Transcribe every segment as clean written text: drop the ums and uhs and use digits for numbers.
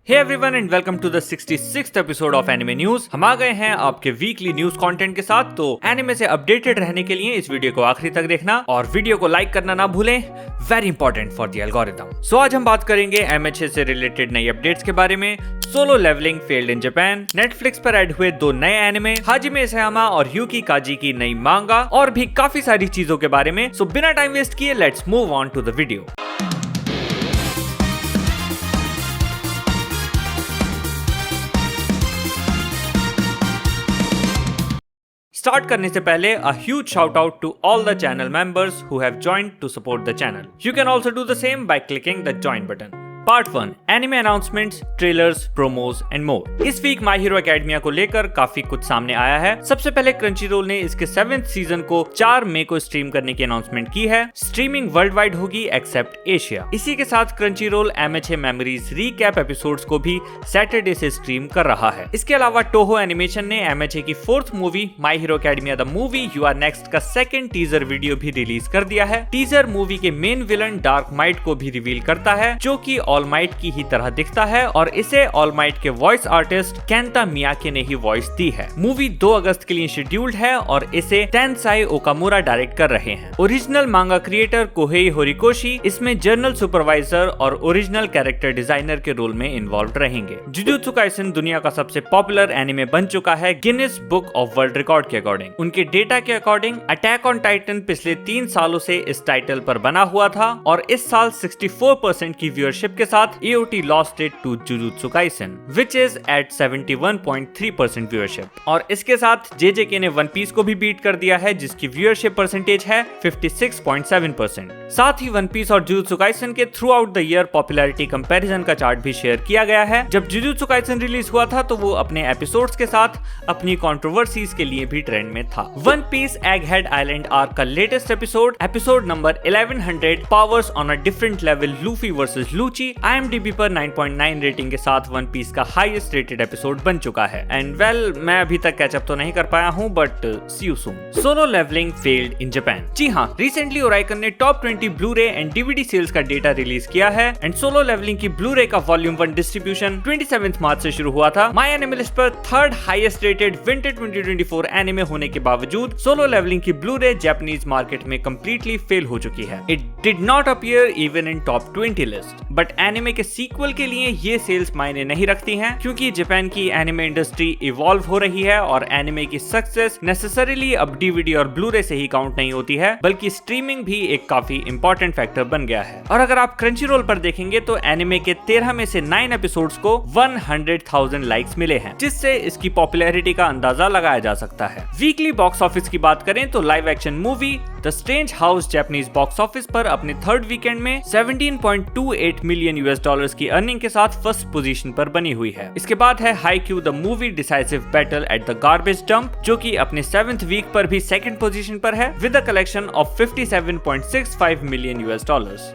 Hey everyone and welcome to the 66th episode of Anime News। हम आ गए हैं आपके वीकली न्यूज कंटेंट के साथ, तो एनिमे से अपडेटेड रहने के लिए इस वीडियो को आखिरी तक देखना और वीडियो को लाइक करना ना भूलें, very important for the algorithm. So आज हम बात करेंगे एमएचए से रिलेटेड नई अपडेट्स के बारे में, Solo Leveling failed in Japan, Netflix पर ऐड हुए 2 नए एनिमे, हाजिमे इसायामा और यूकी काजी की नई मांगा और भी काफी सारी चीजों के बारे में। सो बिना टाइम वेस्ट किए let's move on to the video. Start करने से पहले a huge shout out to all the channel members who have joined to support the channel. You can also do the same by clicking the join button. Part 1 anime announcements, trailers, promos and more. इस week my hero academia को लेकर काफी कुछ सामने आया है। सबसे पहले क्रंचीरोल ने इसके 7th सीजन को 4 मई को स्ट्रीम करने की अनाउंसमेंट की है। स्ट्रीमिंग वर्ल्ड वाइड होगी एक्सेप्ट एशिया। इसी के साथ Crunchyroll MHA memories recap episodes को भी सैटरडे से स्ट्रीम कर रहा है। इसके अलावा टोहो एनिमेशन ने एमएचए की 4th movie My hero Academia the movie you are next का 2nd टीजर वीडियो भी रिलीज कर दिया है। टीजर मूवी के मेन विलन डार्क माइट को भी रिवील करता है, जो कि ऑल माइट की ही तरह दिखता है और इसे ऑल माइट के वॉइस आर्टिस्ट केंता मियाके ने ही वॉइस दी है। मूवी 2 अगस्त के लिए शेड्यूल्ड है और इसे टेंसाई ओकामुरा डायरेक्ट कर रहे हैं। ओरिजिनल मांगा क्रिएटर कोहेई होरिकोशी इसमें जर्नल सुपरवाइजर और ओरिजिनल कैरेक्टर डिजाइनर के रोल में इन्वॉल्व रहेंगे। जुजुत्सु काइसेन दुनिया का सबसे पॉपुलर एनिमे बन चुका है Guinness book of world record के अकॉर्डिंग। उनके डेटा के अकॉर्डिंग अटैक ऑन टाइटन पिछले 3 सालों से इस टाइटल पर बना हुआ था और इस साल 64% की व्यूअरशिप के साथ AOT lost it to Jujutsu Kaisen, which is at 71.3% viewership. और इसके साथ JJK ने वन पीस को भी बीट कर दिया है, जिसकी व्यूअरशिप परसेंटेज है 56.7%। साथ ही वन पीस और जुजुत्सु काइसन के through out the year popularity comparison का चार्ट भी शेयर किया गया है। जब जुजुत्सु काइसन रिलीज हुआ था तो वो अपने एपिसोड्स के साथ अपनी कंट्रोवर्सीज के लिए भी ट्रेंड में था। One Piece Egghead Island arc का latest episode number 1100 powers on a different level Luffy versus Lucci IMDb पर 9.9 रेटिंग के साथ वन पीस का हाईएस्ट रेटेड एपिसोड बन चुका है। एंड वेल मैं अभी तक कैचअप तो नहीं कर पाया हूँ, but see you soon. Solo Leveling failed in Japan. जी हाँ, रिसेंटली ओराइकन ने top 20 Blu-ray and DVD sales का डेटा रिलीज किया है एंड सोलो लेवलिंग की ब्लू-रे का वॉल्यूम 1 डिस्ट्रीब्यूशन 27 मार्च से शुरू हुआ था। माय एनिमे लिस्ट पर 3rd highest rated winter 2024 anime होने के बावजूद सोलो लेवलिंग की ब्लू-रे जापानीज मार्केट में कंप्लीटली फेल हो चुकी है। It did not appear even in top 20 list, but anime के सीक्वल के लिए ये सेल्स मायने नहीं रखती हैं, क्योंकि जापान की एनिमे इंडस्ट्री इवॉल्व हो रही है और एनिमे की सक्सेस नेसेसरीली अब डीवीडी और ब्लू-रे से ही काउंट नहीं होती है, बल्कि स्ट्रीमिंग भी एक काफी इंपॉर्टेंट फैक्टर बन गया है। और अगर आप क्रंचीरोल पर देखेंगे तो एनिमे के 13 में से 9 एपिसोड्स को 100,000 लाइक्स मिले हैं, जिससे इसकी पॉपुलैरिटी का अंदाजा लगाया जा सकता है। वीकली बॉक्स ऑफिस की बात करें तो live action movie the strange house Japanese box office पर अपने 3rd वीकेंड में 17.28 मिलियन US की अर्निंग के साथ फर्स्ट पोजीशन पर बनी हुई है। इसके बाद है Haikyu the movie decisive battle at the Garbage dump, जो कि अपने 7th वीक पर भी 2nd पोजीशन पर है with a collection of 57.65 million US।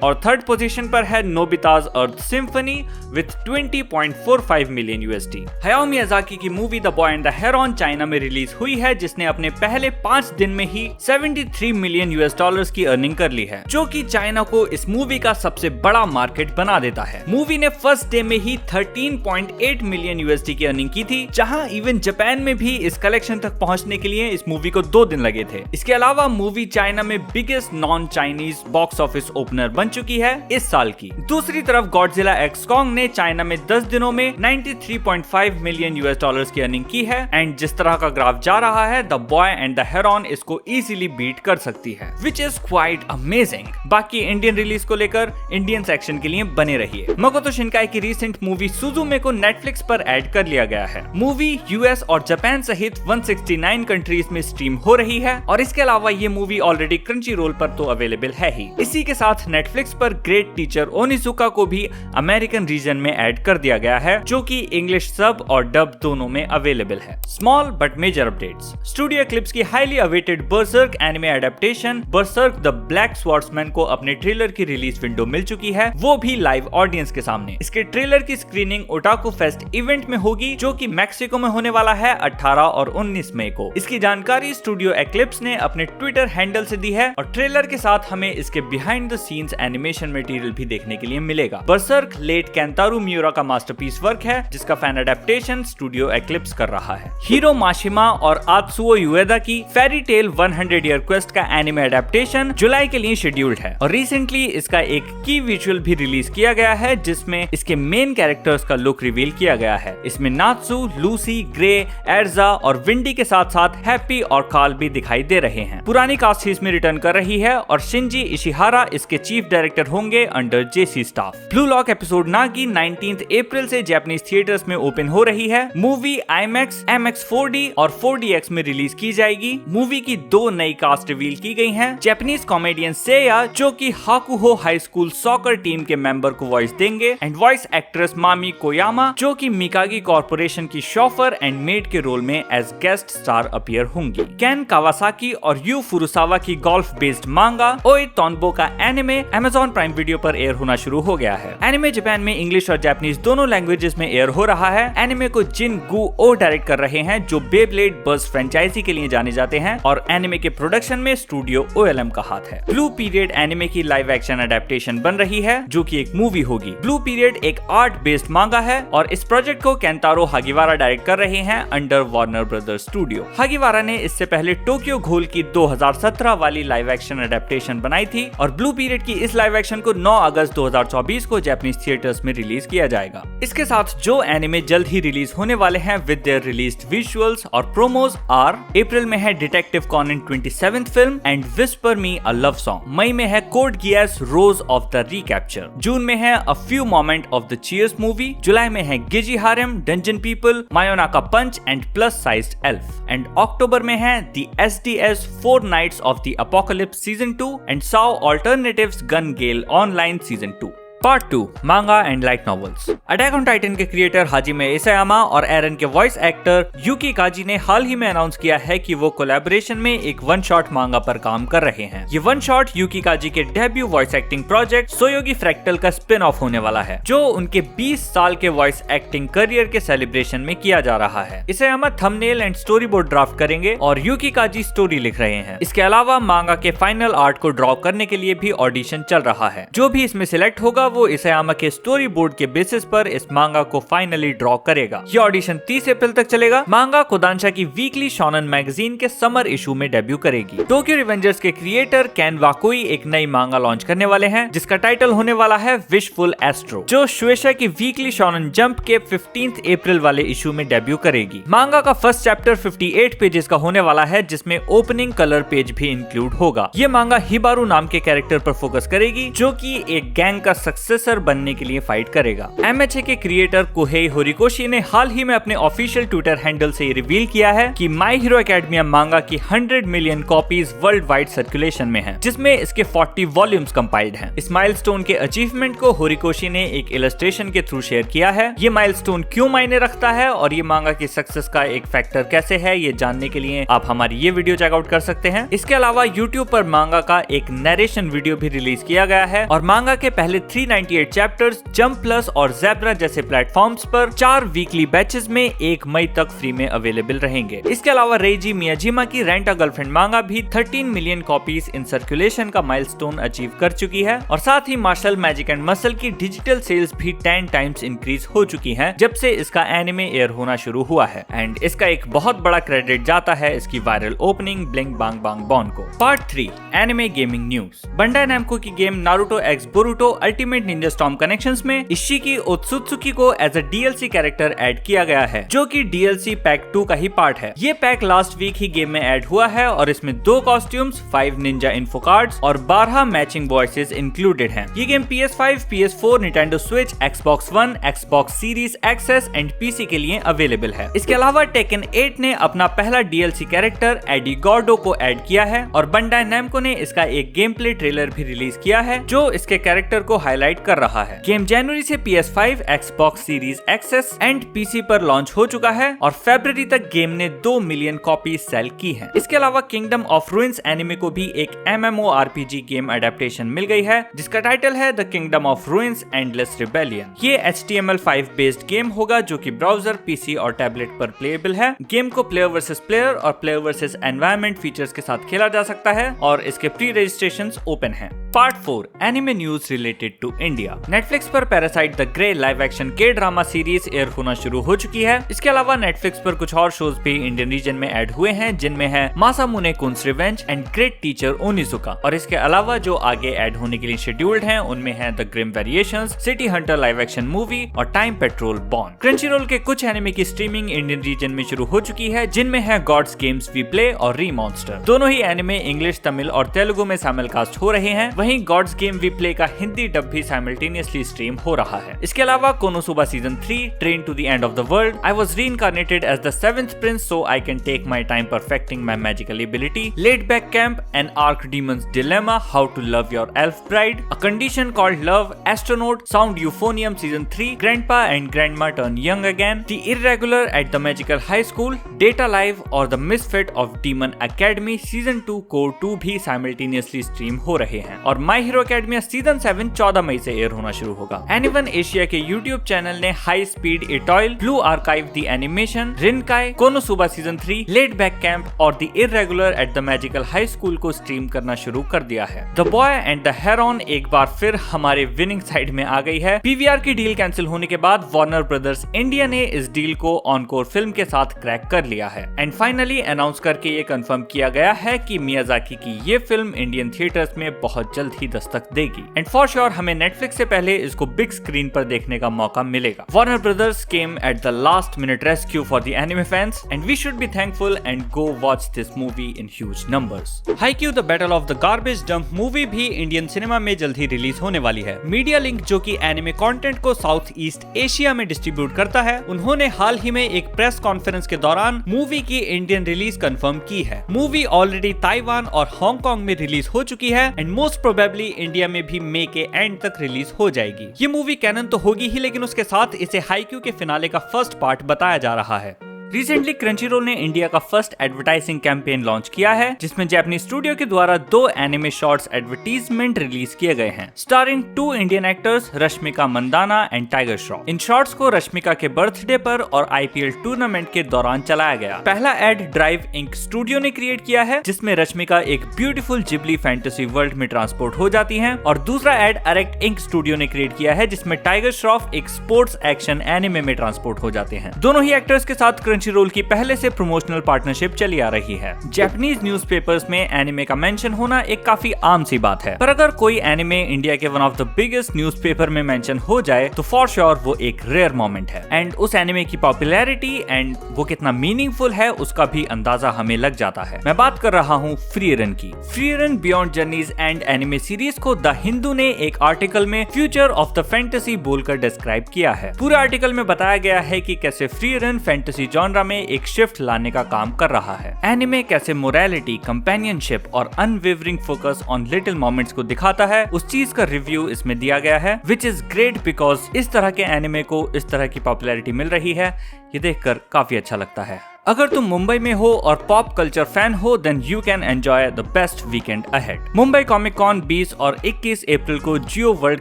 और 3rd पोजीशन पर है Nobita's Earth Symphony with 20.45 million USD। Hayao Miyazaki की movie The Boy and the Heron China में रिलीज हुई है, जिसने अपने पहले 5 दिन में ही 73 मिलियन US की अर्निंग कर ली है, जो कि चाइना को इस मूवी का सबसे बड़ा मार्केट बना देता है। मूवी ने फर्स्ट डे में ही 13.8 मिलियन USD की अर्निंग की थी, जहां इवन जापान में भी इस कलेक्शन तक पहुंचने के लिए इस मूवी को 2 दिन लगे थे। इसके अलावा मूवी चाइना में biggest non Chinese box office opener बन चुकी है इस साल की। दूसरी तरफ गॉडजिला एक्स कॉन्ग ने चाइना में 10 दिनों में 93.5 मिलियन US की अर्निंग की है एंड जिस तरह का ग्राफ जा रहा है the Boy and the Heron इसको इजीली बीट कर सकती है, विच इज क्वाइट अमेजिंग। बाकी इंडियन रिलीज को लेकर इंडियन सेक्शन के लिए बने रहिए। मकोतो शिनकाई की रीसेंट मूवी सुजुमे को नेटफ्लिक्स पर ऐड कर लिया गया है। मूवी यूएस और जापान सहित 169 कंट्रीज में स्ट्रीम हो रही है और इसके अलावा ये मूवी ऑलरेडी क्रंचीरोल पर तो अवेलेबल है ही। इसी के साथ नेटफ्लिक्स पर ग्रेट टीचर ओनिजुका को भी अमेरिकन रीजन में ऐड कर दिया गया है, जो कि इंग्लिश सब और डब दोनों में अवेलेबल है। Small but major updates. Studio clips की highly awaited Berserk anime adaptation animation Berserk the Black Swordsman को अपने ट्रेलर की रिलीज विंडो मिल चुकी है, वो भी लाइव ऑडियंस के सामने। इसके ट्रेलर की स्क्रीनिंग ओटाकू फेस्ट इवेंट में होगी जो कि मैक्सिको में होने वाला है 18 और 19 मई को। इसकी जानकारी स्टूडियो एक्लिप्स ने अपने ट्विटर हैंडल से दी है और ट्रेलर के साथ हमें इसके behind the scenes animation material भी देखने के लिए मिलेगा। बर्सर्क लेट केंतारो मियुरा का मास्टरपीस वर्क है जिसका फैन अडेप्टेशन स्टूडियो एक्लिप्स कर रहा है। हीरो माशिमा और आत्सुओ युएदा की फेरी टेल 100 ईयर क्वेस्ट का एनिमे अडेप्टेशन जुलाई के लिए शेड्यूल्ड है और रिसेंटली इसका एक की विजुअल भी रिलीज किया गया है जिसमें इसके मेन कैरेक्टर्स का लुक रिवील किया गया है। इसमें नात्सु, लूसी, ग्रे, एर्जा और विंडी के साथ साथ हैप्पी और कार्ल भी दिखाई दे रहे हैं। पुरानी कास्ट इसमें रिटर्न कर रही है और शिंजी इशिहारा इसके चीफ डायरेक्टर होंगे under JC staff. Blue Lock episode Nagi 19 अप्रैल से जापानीज थिएटर्स में ओपन हो रही है। मूवी IMAX, MX 4D और 4DX में रिलीज की जाएगी। मूवी की 2 नई कास्ट रिवील की गई हैं। जापानीज कॉमेडियन सेया जो कि हाकुहो हाई स्कूल सॉकर टीम के मेंबर को वॉइस देंगे एंड वॉइस एक्ट्रेस मामी कोयामा जो कि मिकागी कॉर्पोरेशन की शॉफर एंड मेड के रोल में एज गेस्ट स्टार अपीयर होंगी। केन कावासाकी और यू फुरुसावा की गोल्फ बेस्ड मांगा ओए तोनबो का एनिमे Amazon प्राइम वीडियो पर एयर होना शुरू हो गया है। एनिमे जापान में इंग्लिश और जापानीज दोनों लैंग्वेजेस में एयर हो रहा है। एनिमे को जिन गु ओ डायरेक्ट कर रहे हैं जो बेब्लेड बज़ फ्रेंचाइजी के लिए जाने जाते हैं और एनिमे के प्रोडक्शन में स्टूडियो OLM का हाथ है। ब्लू पीरियड एनिमे की लाइव एक्शन अडेप्टेशन बन रही है जो कि एक मूवी होगी। ब्लू पीरियड एक आर्ट बेस्ड मांगा है और इस प्रोजेक्ट को केंतारो हागिवारा डायरेक्ट कर रहे हैं अंडर वार्नर ब्रदर्स स्टूडियो। हागिवारा ने इससे पहले टोक्यो घोल की 2017 वाली लाइव एक्शन अडेप्टेशन बनाई थी और ब्लू पीरियड की इस लाइव एक्शन को 9 अगस्त 2024 को जापानीज थिएटर्स में रिलीज किया जाएगा। इसके साथ जो एनिमे जल्द ही रिलीज होने वाले हैं विद देयर रिलीज्ड विजुअल्स और प्रोमोज आर अप्रैल में है Detective Conan 27th film and Whisper Me a Love Song. मई में है Code Geass Rose of the Recapture. जून में है a few moment of the cheers movie. जुलाई में है Giji Harem, Dungeon People, Mayonaka Punch and plus sized elf and अक्टूबर में है the SDS 4 Knights of the Apocalypse season 2 and Sao alternatives gun Gayle online season 2। Part 2 मांगा and light novels. Attack on Titan के creator हाजिमे इसायामा और एरन के voice actor यूकी काजी ने हाल ही में announce किया है कि वो कोलैबोरेशन में एक वन शॉट मांगा पर काम कर रहे हैं। ये वन शॉट यूकी काजी के debut voice acting project Soyogi Fractal का स्पिन ऑफ होने वाला है जो उनके 20 साल के वॉइस एक्टिंग करियर के सेलिब्रेशन में किया जा रहा है। Isayama thumbnail and story board draft करेंगे और यूकी काजी स्टोरी लिख रहे हैं। इसके अलावा मांगा के फाइनल आर्ट को ड्रॉ करने के लिए भी ऑडिशन चल रहा है। जो भी इसमें सिलेक्ट होगा वो इसायामा के स्टोरी बोर्ड के बेसिस पर इस मांगा को फाइनली ड्रॉ करेगा। ये ऑडिशन 30 अप्रैल तक चलेगा। मांगा कोदांशा की वीकली शोनन मैगजीन के समर इशू में डेब्यू करेगी। टोक्यो रिवेंजर्स के क्रिएटर केन वाकोई एक नई मांगा लॉन्च करने वाले हैं जिसका टाइटल होने वाला है विशफुल एस्ट्रो जो शुएशा की वीकली शोनन जंप के 15 अप्रैल वाले इशू में डेब्यू करेगी। मांगा का फर्स्ट चैप्टर 58 पेजेस का होने वाला है जिसमें ओपनिंग कलर पेज भी इंक्लूड होगा। ये मांगा हिबारू नाम के कैरेक्टर पर फोकस करेगी जो कि एक गैंग का सक्सेसर बनने के लिए फाइट करेगा। MHA के क्रिएटर कोहेई होरिकोशी ने हाल ही में अपने ऑफिशियल ट्विटर हैंडल से रिवील किया है कि माई हीरो एकेडमिया मांगा की 100 million copies world wide circulation में है जिसमें इसके 40 वॉल्यूम्स कंपाइल्ड हैं। इस माइलस्टोन के अचीवमेंट को होरिकोशी ने एक इलस्ट्रेशन के थ्रू शेयर किया है। ये माइलस्टोन क्यों मायने रखता है और ये मांगा की सक्सेस का एक फैक्टर कैसे है ये जानने के लिए आप हमारी ये वीडियो चेकआउट कर सकते हैं। इसके अलावा यूट्यूब पर मांगा का एक नरेशन वीडियो भी रिलीज किया गया है और मांगा के पहले 398 चैप्टर्स जंप प्लस और ज़ेब्रा जैसे प्लेटफॉर्म्स पर 4 वीकली बैचेस में 1 मई तक फ्री में अवेलेबल रहेंगे। इसके अलावा रेजी मियाजिमा की रेंट अ गर्लफ्रेंड मांगा भी 13 मिलियन कॉपीज इन सर्कुलेशन का माइलस्टोन अचीव कर चुकी है और साथ ही मार्शल मैजिक एंड मसल की डिजिटल सेल्स भी 10 टाइम्स इंक्रीज हो चुकी हैं जब से इसका एनिमे एयर होना शुरू हुआ है एंड इसका एक बहुत बड़ा क्रेडिट जाता है इसकी वायरल ओपनिंग ब्लिंक बांग बांग बॉन को। Part 3 anime gaming news. Bandai Namco की game Naruto X Boruto Ultimate Ninja Storm Connections में इशिकी ओत्सुत्सुकी को as a DLC character add किया गया है जो कि DLC पैक 2 का ही पार्ट है। ये पैक लास्ट वीक ही गेम में ऐड हुआ है और इसमें 2 कॉस्ट्यूम्स, 5 निंजा इन्फो कार्ड्स और 12 मैचिंग वॉइसेस इंक्लूडेड हैं। ये game PS5, PS4, Nintendo Switch, Xbox One, Xbox Series XS and PC के लिए अवेलेबल है। इसके अलावा टेकन 8 ने अपना पहला DLC कैरेक्टर एडी गॉर्डो को ऐड किया है और बंडाई नामको ने इसका एक गेम प्ले ट्रेलर भी रिलीज किया है जो इसके कैरेक्टर को हाईलाइट हाईलाइट कर रहा है। गेम जनवरी से PS5, Xbox Series XS and PC पर लॉन्च हो चुका है और फरवरी तक गेम ने 2 मिलियन कॉपी सेल की हैं। इसके अलावा किंगडम ऑफ रूइंस एनिमे को भी एक MMORPG गेम एडेप्टेशन मिल गई है जिसका टाइटल है the Kingdom of Ruins Endless Rebellion. ये HTML5 बेस्ड गेम होगा जो कि ब्राउजर, PC और टैबलेट पर प्लेएबल है। गेम को प्लेयर वर्सेस प्लेयर और प्लेयर वर्सेस एनवायरनमेंट फीचर्स के साथ खेला जा सकता है और इसके प्री रजिस्ट्रेशंस ओपन हैं। Part 4 anime news related to India. Netflix पर Parasite the Grey live action के ड्रामा सीरीज एयर होना शुरू हो चुकी है। इसके अलावा नेटफ्लिक्स पर कुछ और शोज भी इंडियन रीजन में ऐड हुए हैं जिनमें है मासामुने कुन्स revenge and great teacher Onizuka. और इसके अलावा जो आगे ऐड होने के लिए शेड्यूल्ड हैं उनमें है the Grimm Variations, City Hunter live action movie और टाइम पेट्रोल बॉर्न। क्रंचीरोल के कुछ एनिमे की स्ट्रीमिंग इंडियन रीजन में शुरू हो चुकी है जिनमें है गॉड्स गेम्स वी प्ले और रीमॉन्स्टर। दोनों ही एनिमे इंग्लिश, तमिल और तेलुगु में साइमलकास्ट हो रहे हैं। वहीं गॉड्स गेम वी प्ले का हिंदी डब भी साइमल्टेनियसली स्ट्रीम हो रहा है। इसके अलावा Konosuba season 3 train to the end of the world, I was reincarnated as the 7th prince so I can take my time perfecting my magical ability, laid back camp, an archdemon's dilemma, how to love your elf bride, a condition called love, astronaut, sound euphonium season 3, grandpa and grandma turn young again, the irregular at the magical high school, date a live और the misfit of demon academy season 2 cour 2 भी simultaneously stream हो रहे हैं। और my hero academia season 7 14 मई से air होना शुरू होगा। एनीवन एशिया के यूट्यूब चैनल ने high speed Etoile, Blue Archive the animation, Rinkai, Konosuba season 3, laid back camp और the irregular at the magical high school को स्ट्रीम करना शुरू कर दिया है। The Boy and the heron एक बार फिर हमारे विनिंग साइड में आ गई है। PVR की डील कैंसिल होने के बाद वार्नर ब्रदर्स इंडिया ने इस डील को ऑनकोर फिल्म के साथ क्रैक कर लिया है एंड फाइनली अनाउंस करके ये कंफर्म किया गया है कि मियाजाकी की ये फिल्म इंडियन थिएटर्स में बहुत जल्द ही दस्तक देगी एंड फॉर श्योर हमें नेटफ्लिक्स से पहले इसको बिग स्क्रीन पर देखने का मौका मिलेगा। Warner Brothers came at the last minute rescue for the anime fans and we should be thankful and go watch this movie in huge numbers. Haikyu the Battle of the Garbage Dump movie भी Indian cinema में जल्द ही release होने वाली है। Media link जो कि anime content को south east Asia में डिस्ट्रीब्यूट करता है, उन्होंने हाल ही में एक प्रेस कॉन्फ्रेंस के दौरान मूवी की इंडियन रिलीज कंफर्म की है। मूवी ऑलरेडी ताइवान और हांगकांग में रिलीज हो चुकी है एंड मोस्ट प्रोबेबली इंडिया में भी मई के एंड तक रिलीज हो जाएगी। ये मूवी कैनन तो होगी ही लेकिन उसके साथ इसे हाईक्यू के फिनाले का फर्स्ट पार्ट बताया जा रहा है। रिसेंटली क्रंचीरोल ने इंडिया का फर्स्ट एडवर्टाइजिंग कैंपेन लॉन्च किया है जिसमें जापानीज स्टूडियो के द्वारा 2 एनिमे शॉर्ट्स एडवर्टीजमेंट रिलीज किए गए हैं starring 2 Indian actors Rashmika Mandanna and Tiger Shroff. इन शॉर्ट्स को रश्मिका के बर्थडे पर और IPL टूर्नामेंट के दौरान चलाया गया। पहला एड ड्राइव इंक स्टूडियो ने क्रिएट किया है जिसमें रश्मिका एक ब्यूटीफुल जिबली फैंटेसी वर्ल्ड में ट्रांसपोर्ट हो जाती है और दूसरा एड अरेक्ट इंक स्टूडियो ने क्रिएट किया है जिसमें टाइगर श्रॉफ एक स्पोर्ट्स एक्शन एनिमे में ट्रांसपोर्ट हो जाते हैं। दोनों ही एक्टर्स के साथ क्रंचीरोल की पहले से प्रमोशनल पार्टनरशिप चली आ रही है। जापानीज न्यूज़पेपर्स में एनिमे का मेंशन होना एक काफी आम सी बात है, पर अगर कोई एनिमे इंडिया के one of the biggest newspaper में मेंशन हो जाए तो फॉर श्योर वो एक रेयर मोमेंट है एंड उस एनिमे की पॉपुलैरिटी एंड वो कितना मीनिंगफुल है उसका भी अंदाजा हमें लग जाता है। मैं बात कर रहा हूँ फ्री रन की। Free run beyond journeys and anime series को द हिंदू ने एक आर्टिकल में फ्यूचर ऑफ द फैंटेसी बोलकर डिस्क्राइब किया है। पूरे आर्टिकल में बताया गया है कि कैसे फ्री रन फैंटेसी जॉनरा में एक शिफ्ट लाने का काम कर रहा है। एनिमे कैसे मोरालिटी, कंपेनियनशिप और unwavering focus on little moments को दिखाता है, उस चीज का रिव्यू इसमें दिया गया है विच इज ग्रेट बिकॉज इस तरह के एनिमे को इस तरह की पॉपुलैरिटी मिल रही है। ये देखकर काफी अच्छा लगता है। अगर तुम मुंबई में हो और पॉप कल्चर फैन हो then you can enjoy the best weekend ahead. Mumbai Comic Con 20 और 21 अप्रैल को Jio World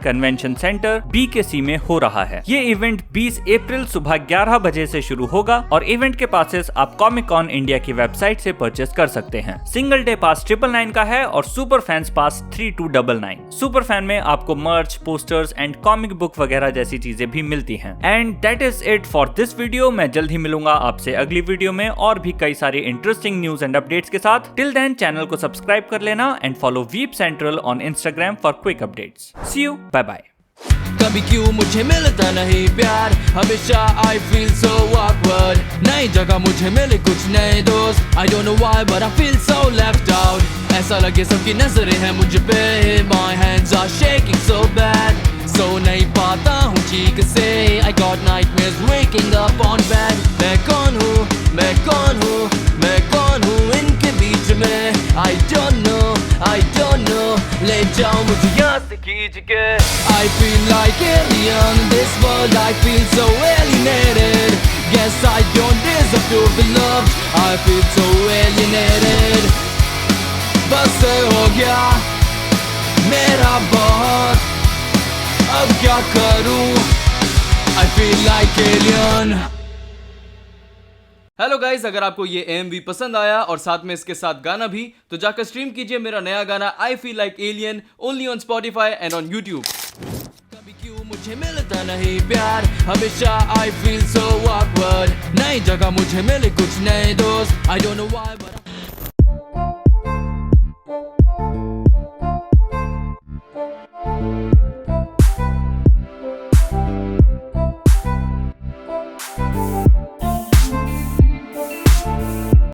Convention Centre BKC में हो रहा है। ये इवेंट 20 अप्रैल सुबह 11 बजे से शुरू होगा और इवेंट के पासेस आप कॉमिक कॉन इंडिया की वेबसाइट से परचेस कर सकते हैं। सिंगल डे पास 999 का है और सुपर फैंस पास 3299। सुपर फैन में आपको मर्च, पोस्टर्स एंड कॉमिक बुक वगैरह जैसी चीजें भी मिलती हैं। And that is it for this video. मैं जल्द ही मिलूंगा आपसे अगली वीडियो में और भी कई सारे इंटरेस्टिंग न्यूज एंड अपडेट्स के साथ। टिल देन चैनल को सब्सक्राइब कर लेना and follow Weeb Central on Instagram for quick updates. See you, bye bye. कभी क्यों मुझे मिलता नहीं प्यार, हमेशा I feel so awkward। नई जगह मुझे मिले कुछ नए दोस्त, I don't know why but I feel so left out। ऐसा लगे सबकी नजरें हैं मुझ पे, my hands are shaking so bad। सो नहीं पाता हूँ ठीक से, I got nightmares waking up on bed। मैं कौन हूँ, मैं कौन हूँ, मैं कौन हूँ इनके बीच में, I don't know, I don't know। ले जाओ मुझे यहाँ से खींच के I feel like alien in this world, I feel so alienated. Guess I don't deserve to be loved, I feel so alienated. बस हो गया मेरा बहुत, अब क्या करूं, I feel like alien. Hello guys, अगर आपको ये AMV पसंद आया और साथ में इसके साथ गाना भी, तो जाकर स्ट्रीम कीजिए मेरा नया गाना I feel like alien only on Spotify and on YouTube. कभी क्यों मुझे मिलता नहीं प्यार, हमेशा I feel so awkward. नई जगह मुझे मिले कुछ नए दोस्त, I don't know why but